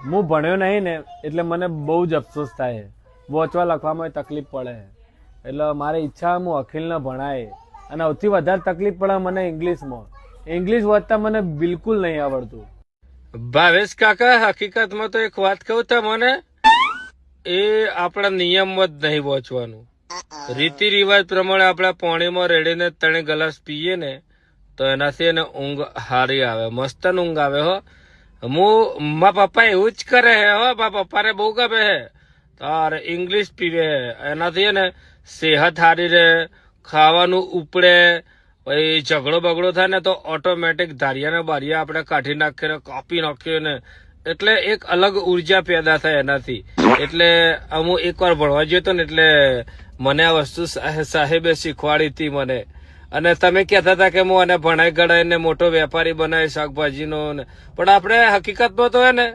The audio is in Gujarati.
હું ભણ્યો નહીં ને એટલે મને બહુ જ અફસોસ થાય. વાંચવા લખવામાં તકલીફ પડે એટલે મારી ઈચ્છા હું અખિલને ભણાય. અને સૌથી વધારે તકલીફ પડે મને ઇંગ્લિશમાં. ઇંગ્લિશ વાંચતા મને બિલકુલ નહીં આવડતું. ભાવેશ કાકા, હકીકતમાં તો એક વાત કહું તમને, એ આપણા નિયમમાં જ નહીં વાંચવાનું. રીતિ રિવાજ પ્રમાણે આપણા પાણીમાં રેડીને 3 ગ્લાસ પીએ ને તો એનાથી એને ઊંઘ હારી આવે, મસ્ત ઊંઘ આવે. હો મારા પપ્પા એવું જ કરે હે. હો મારા પપ્પાને બહુ ગમે હે. તારે ઇંગ્લિશ પીવે એનાથી એને સેહત હારી રહે, ખાવાનું ઉપડે. પછી ઝઘડો બગડો થાય ને તો ઓટોમેટિક ધારિયાને બારિયા આપણે કાઢી નાખીએ, કાપી નાખીએ ને, એટલે એક અલગ ઉર્જા પેદા થાય એનાથી. એટલે અમુક એકવાર ભણવા જતો ને એટલે મને આ વસ્તુ સાહેબે શીખવાડી હતી મને. અને તમે કહેતા હતા કે હું આને ભણાઈ ગણાઈને મોટો વેપારી બનાવી શાકભાજીનો, પણ આપણે હકીકતમાં તો હે ને